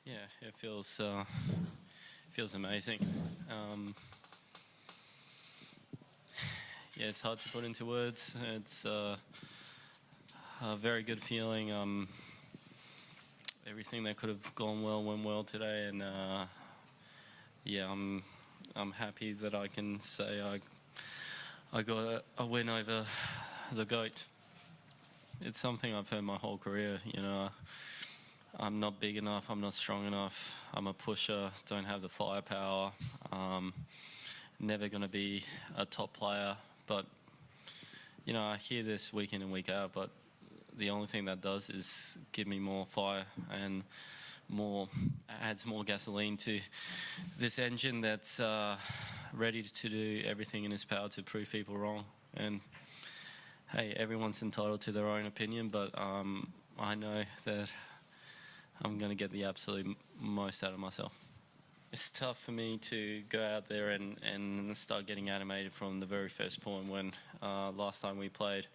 Yeah, it feels amazing. Yeah, it's hard to put into words. It's a very good feeling. Everything that could have gone well went well today, and yeah, I'm happy that I can say I got a win over the GOAT. It's something I've heard my whole career. You know, I'm not big enough. I'm not strong enough. I'm a pusher. Don't have the firepower. Never going to be a top player. But you know, I hear this week in and week out. But the only thing that does is give me more fire and adds more gasoline to this engine that's ready to do everything in its power to prove people wrong. And hey, everyone's entitled to their own opinion, but I know that I'm going to get the absolute most out of myself. It's tough for me to go out there and start getting animated from the very first point when last time we played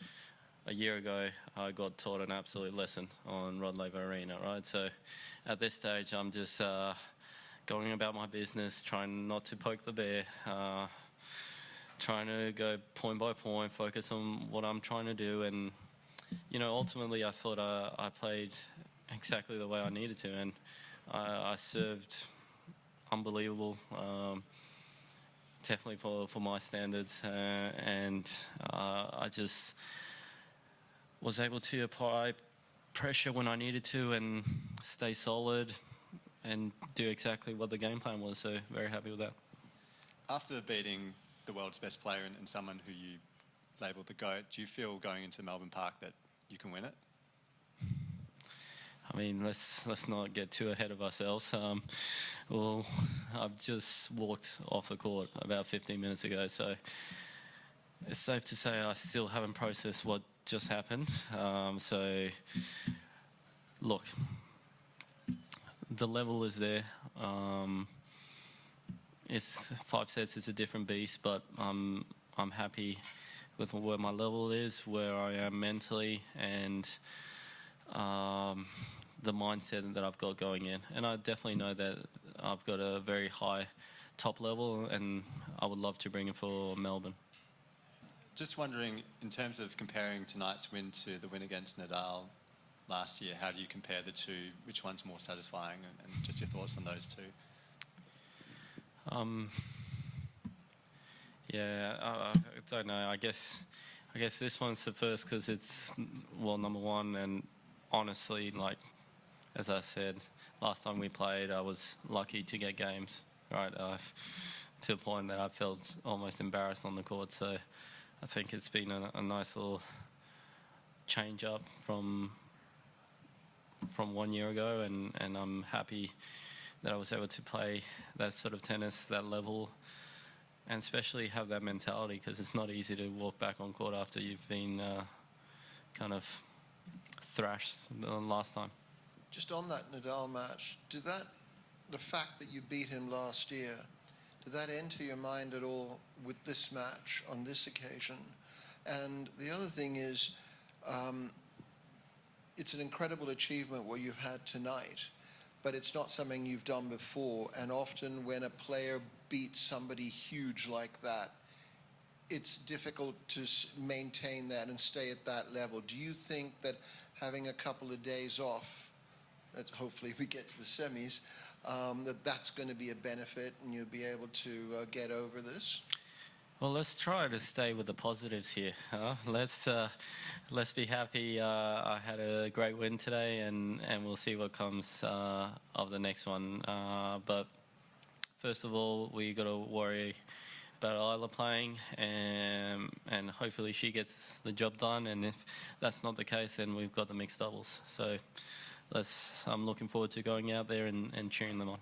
a year ago, I got taught an absolute lesson on Rod Laver Arena, right? So at this stage, I'm just going about my business, trying not to poke the bear, trying to go point by point, focus on what I'm trying to do. And, you know, ultimately I thought I played exactly the way I needed to, and I served unbelievable, definitely for my standards, and I just was able to apply pressure when I needed to and stay solid and do exactly what the game plan was, so very happy with that. After beating the world's best player and someone who you labelled the GOAT, do you feel going into Melbourne Park that you can win it? I mean, let's not get too ahead of ourselves. Well, I've just walked off the court about 15 minutes ago, so it's safe to say I still haven't processed what just happened. So, look, the level is there. It's 5 sets. It's a different beast, but I'm happy with where my level is, where I am mentally, and the mindset that I've got going in. And I definitely know that I've got a very high top level, and I would love to bring it for Melbourne. Just wondering, in terms of comparing tonight's win to the win against Nadal last year, how do you compare the two? Which one's more satisfying, and just your thoughts on those two? Yeah, I don't know. I guess this one's the first because it's world number one, and honestly, like as I said, last time we played, I was lucky to get games, right? To the point that I felt almost embarrassed on the court. So I think it's been a nice little change up from 1 year ago, and I'm happy that I was able to play that sort of tennis, that level, and especially have that mentality, because it's not easy to walk back on court after you've been kind of thrashed the last time. Just on that Nadal match, the fact that you beat him last year, did that enter your mind at all with this match on this occasion? And the other thing is, it's an incredible achievement what you've had tonight, but it's not something you've done before. And often when a player beats somebody huge like that, it's difficult to maintain that and stay at that level. Do you think that having a couple of days off, hopefully we get to the semis, that's going to be a benefit and you'll be able to get over this? Well, let's try to stay with the positives here. Let's be happy. I had a great win today, and we'll see what comes of the next one. But first of all, we got to worry about Isla playing, and hopefully she gets the job done. And if that's not the case, then we've got the mixed doubles. So I'm looking forward to going out there and cheering them on.